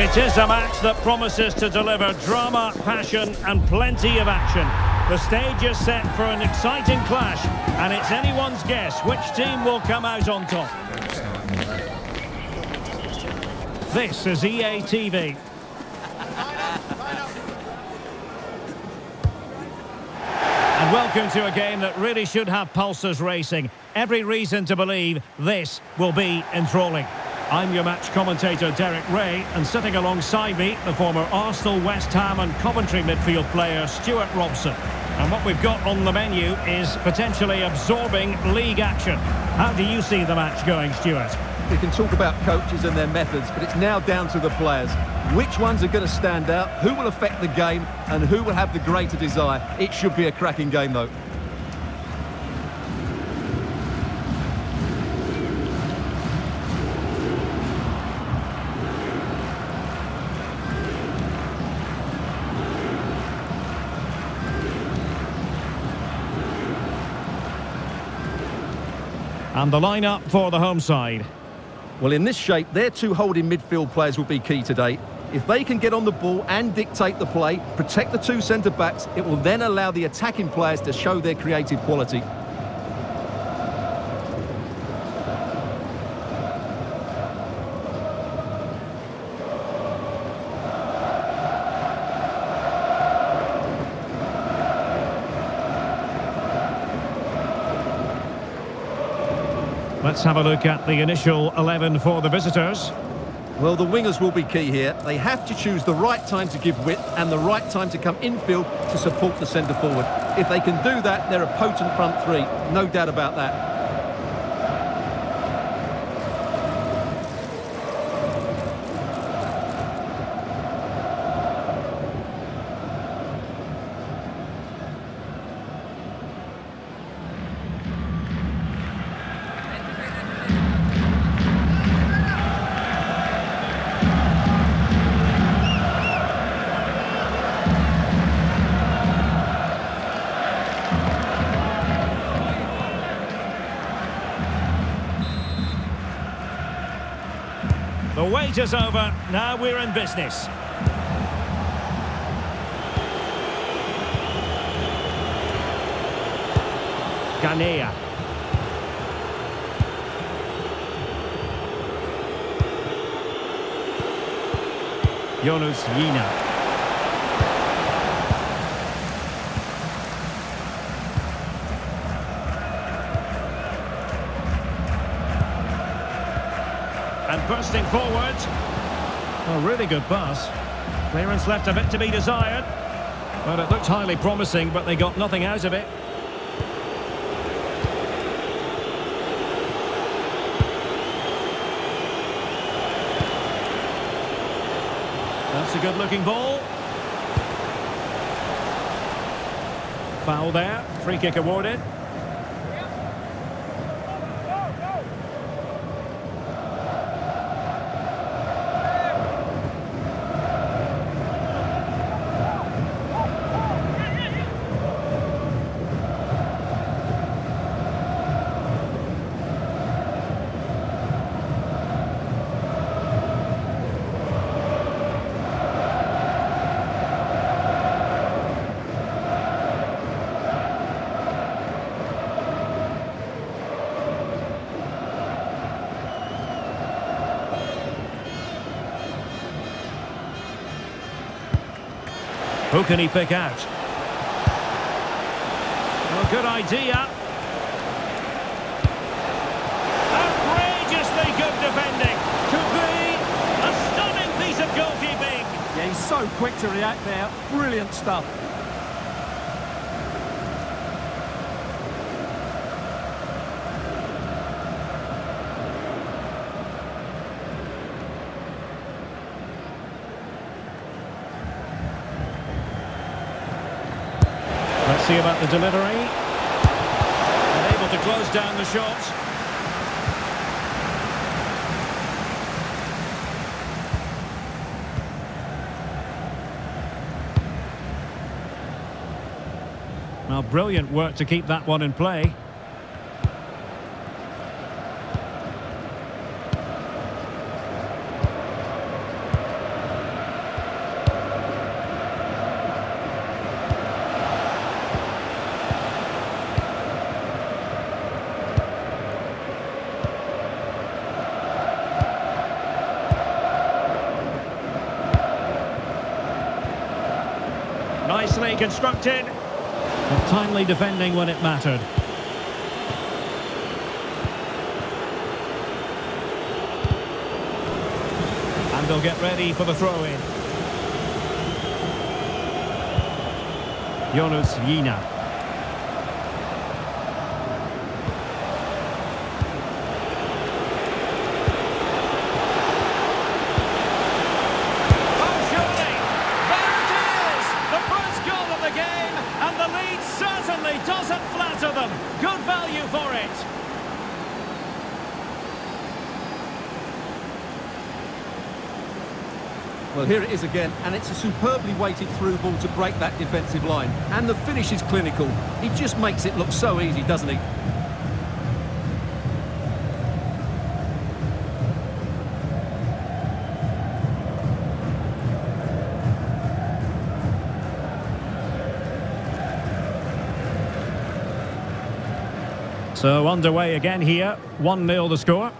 It is a match that promises to deliver drama, passion and plenty of action. The stage is set for an exciting clash, and it's anyone's guess which team will come out on top. This is EA TV. And welcome to a game that really should have pulses racing. Every reason to believe this will be enthralling. I'm your match commentator, Derek Ray, and sitting alongside me, the former Arsenal, West Ham and Coventry midfield player, Stuart Robson. And what we've got on the menu is potentially absorbing league action. How do you see the match going, Stuart? We can talk about coaches and their methods, but it's now down to the players. Which ones are going to stand out, who will affect the game, and who will have the greater desire? It should be a cracking game, though. And the lineup for the home side. Well, in this shape, their two holding midfield players will be key today. If they can get on the ball and dictate the play, protect the two centre-backs, it will then allow the attacking players to show their creative quality. Let's have a look at the initial 11 for the visitors. Well, the wingers will be key here. They have to choose the right time to give width and the right time to come infield to support the centre-forward. If they can do that, they're a potent front three. No doubt about that. The wait is over, now we're in business. Carieră. Yunus Yina. And bursting forward. A really good pass. Clearance left a bit to be desired. But it looked highly promising, but they got nothing out of it. That's a good-looking ball. Foul there. Free kick awarded. Who can he pick out? Well, good idea. Outrageously good defending. Could be a stunning piece of goalkeeping. Yeah, he's so quick to react there. Brilliant stuff. Let's see about the delivery. And able to close down the shot. Well, brilliant work to keep that one in play. Nicely constructed. But timely defending when it mattered. And they'll get ready for the throw-in. Jonas Vina. Oh, surely! There it is! The first goal of the game, and the lead certainly doesn't flatter them. Good value for it. Well, here it is again, and it's a superbly weighted through ball to break that defensive line. And the finish is clinical. He just makes it look so easy, doesn't he? So underway again here, 1-0 the score.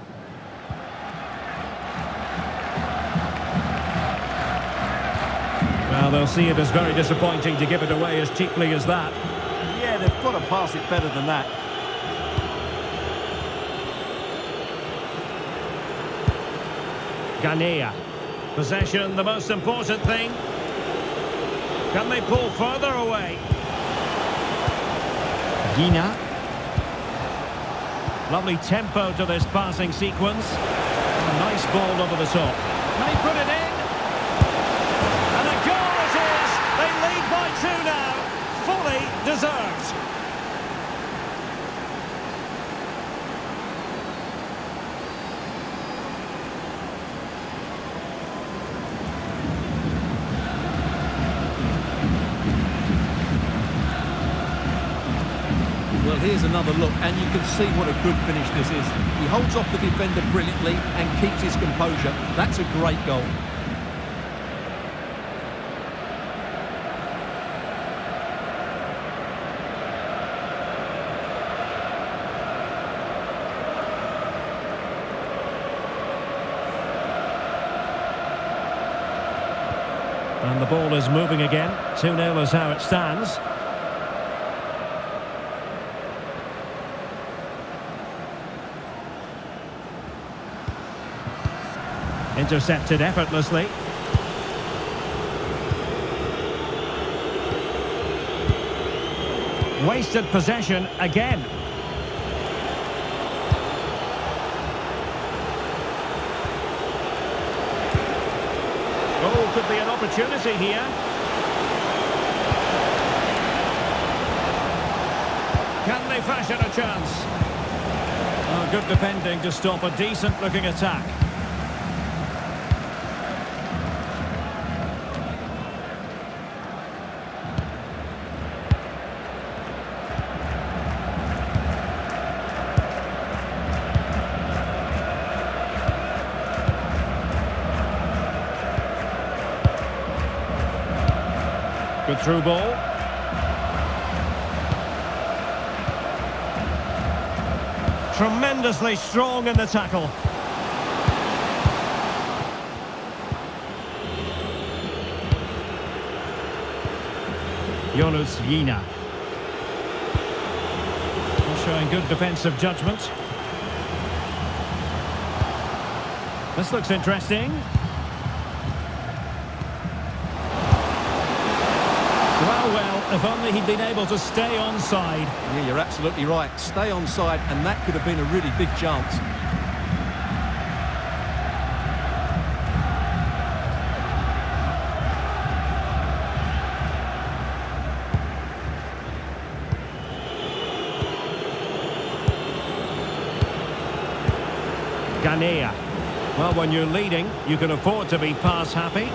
Well, they'll see it as very disappointing to give it away as cheaply as that. Yeah, they've got to pass it better than that. Ganea. Possession, the most important thing. Can they pull further away? Gina. Lovely tempo to this passing sequence. A nice ball over the top. Can he put it in? And a goal it is! They lead by 2 now. Fully deserved. Well, here's another look, and you can see what a good finish this is. He holds off the defender brilliantly and keeps his composure. That's a great goal. And the ball is moving again. 2-0 is how it stands. Intercepted effortlessly. Wasted possession again. Oh, could be an opportunity here. Can they fashion a chance? Oh, good defending to stop a decent-looking attack. Good through ball. Tremendously strong in the tackle. Jonas Vina. Showing good defensive judgment. This looks interesting. Well, if only he'd been able to stay onside. Yeah, you're absolutely right. Stay onside, and that could have been a really big chance. Ganea. Well, when you're leading, you can afford to be pass happy.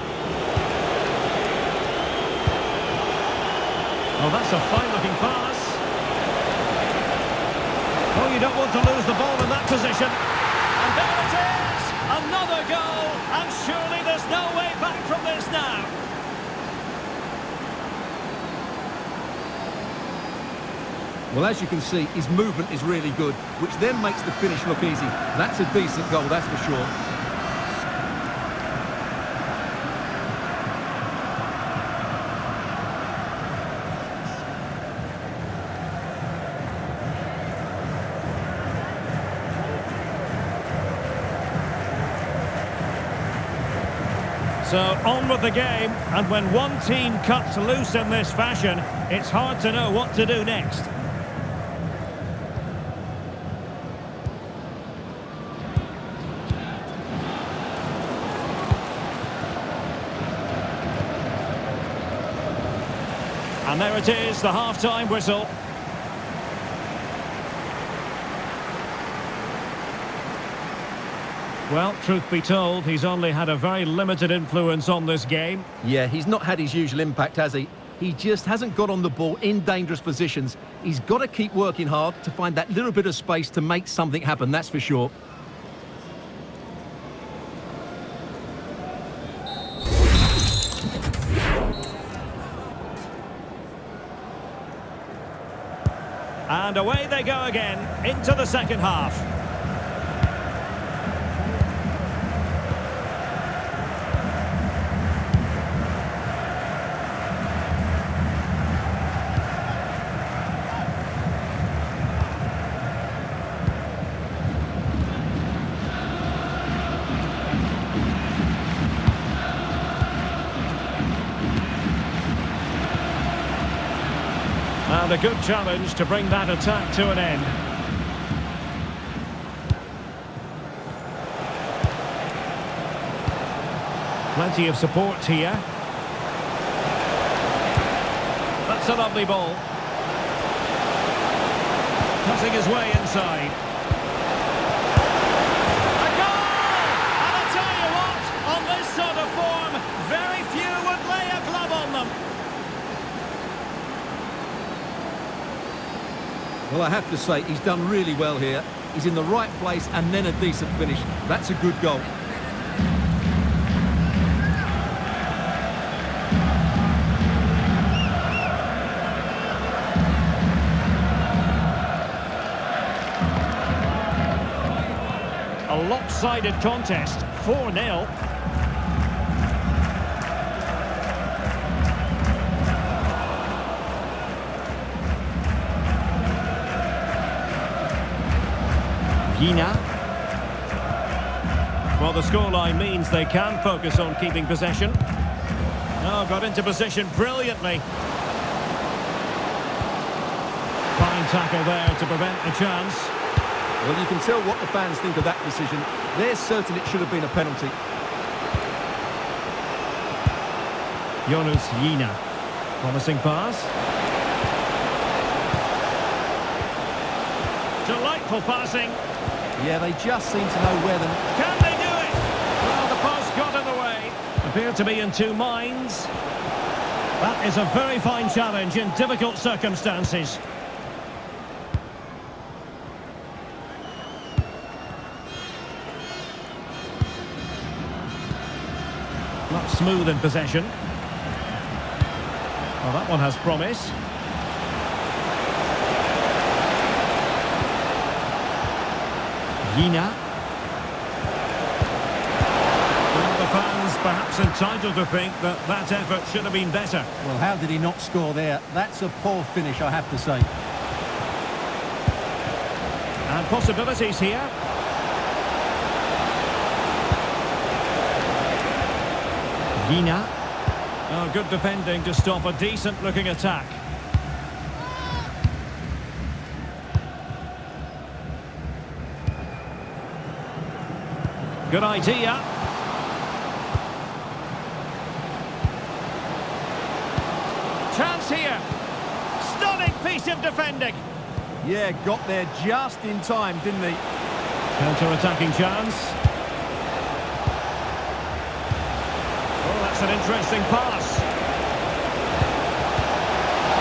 Oh, that's a fine-looking pass. Oh, you don't want to lose the ball in that position. And there it is! Another goal! And surely there's no way back from this now. Well, as you can see, his movement is really good, which then makes the finish look easy. That's a decent goal, that's for sure. So on with the game, and when one team cuts loose in this fashion, it's hard to know what to do next. And there it is, the half-time whistle. Well, truth be told, he's only had a very limited influence on this game. Yeah, he's not had his usual impact, has he? He just hasn't got on the ball in dangerous positions. He's got to keep working hard to find that little bit of space to make something happen, that's for sure. And away they go again, into the second half. And a good challenge to bring that attack to an end. Plenty of support here. That's a lovely ball. Cutting his way inside. A goal! And I'll tell you what, on this sort of form, very few would lay a glove on them. Well, I have to say, he's done really well here. He's in the right place and then a decent finish. That's a good goal. A lopsided contest, 4-0. Well, the scoreline means they can focus on keeping possession. Oh, got into position brilliantly. Fine tackle there to prevent the chance. Well, you can tell what the fans think of that decision. They're certain it should have been a penalty. Jonas Yina. Promising pass. Delightful passing. Yeah, they just seem to know where Can they do it? Well, the post got in the way. Appear to be in two minds. That is a very fine challenge in difficult circumstances. Not smooth in possession. Well, that one has promise. Yina. Well, the fans perhaps entitled to think that that effort should have been better. Well, how did he not score there? That's a poor finish, I have to say. And possibilities here. Yina. Oh, good defending to stop a decent-looking attack. Good idea. Chance here. Stunning piece of defending. Yeah, got there just in time, didn't he? Counter-attacking chance. Oh, that's an interesting pass.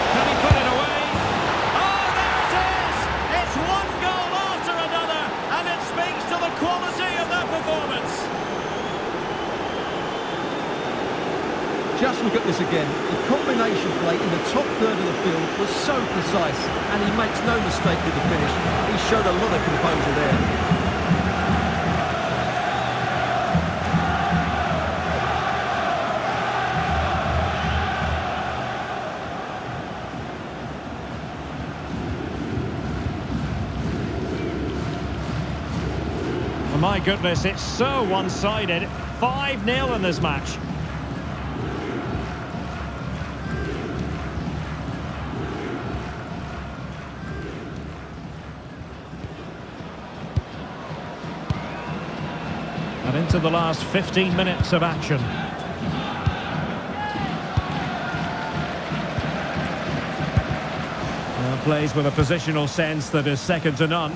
Can he put it away? Oh, there it is! It's one goal after another, and it speaks to the quality of that performance. Just look at this again. The combination play in the top third of the field was so precise, and he makes no mistake with the finish. He showed a lot of composure there. Oh, my goodness, it's so one-sided. 5-0 in this match. Into the last 15 minutes of action. Plays with a positional sense that is second to none.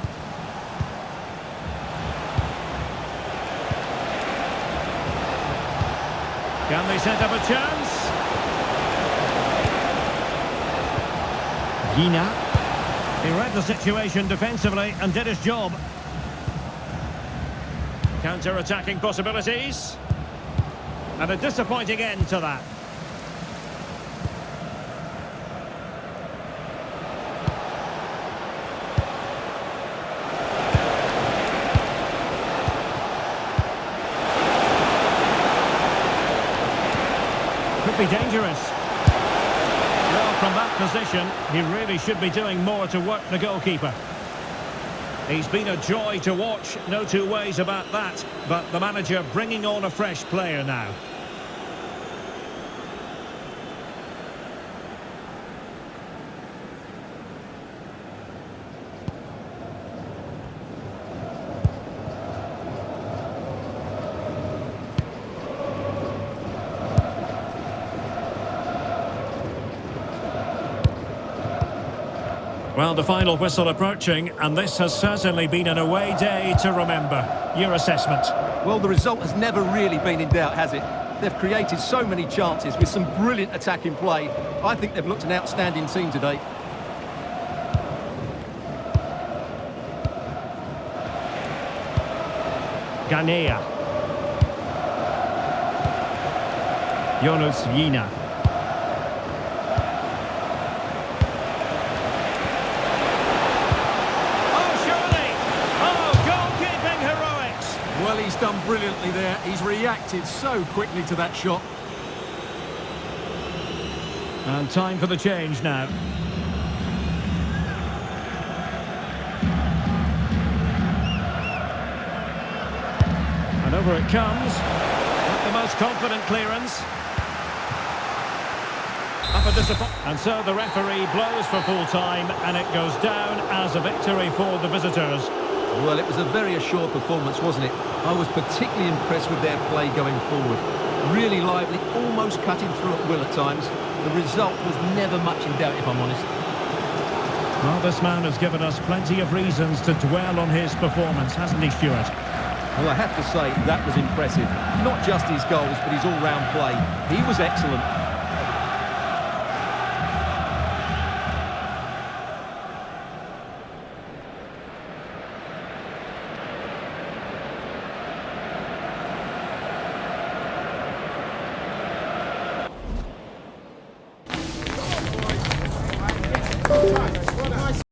Can they set up a chance? Gina. He read the situation defensively and did his job. Counter-attacking possibilities. And a disappointing end to that. Could be dangerous. Well, from that position, he really should be doing more to work the goalkeeper. He's been a joy to watch, no two ways about that. But the manager bringing on a fresh player now. Well, the final whistle approaching, and this has certainly been an away day to remember. Your assessment? Well, the result has never really been in doubt, has it? They've created so many chances with some brilliant attacking play. I think they've looked an outstanding team today. Ganea. Jonas Vina. Well, he's done brilliantly there. He's reacted so quickly to that shot. And time for the change now. And over it comes. Not the most confident clearance. Up a disappointment. And so the referee blows for full time, and it goes down as a victory for the visitors. Well, it was a very assured performance, wasn't it? I was particularly impressed with their play going forward. Really lively, almost cutting through at will at times. The result was never much in doubt, if I'm honest. Well, this man has given us plenty of reasons to dwell on his performance, hasn't he, Stuart? Well, I have to say, that was impressive. Not just his goals, but his all-round play. He was excellent.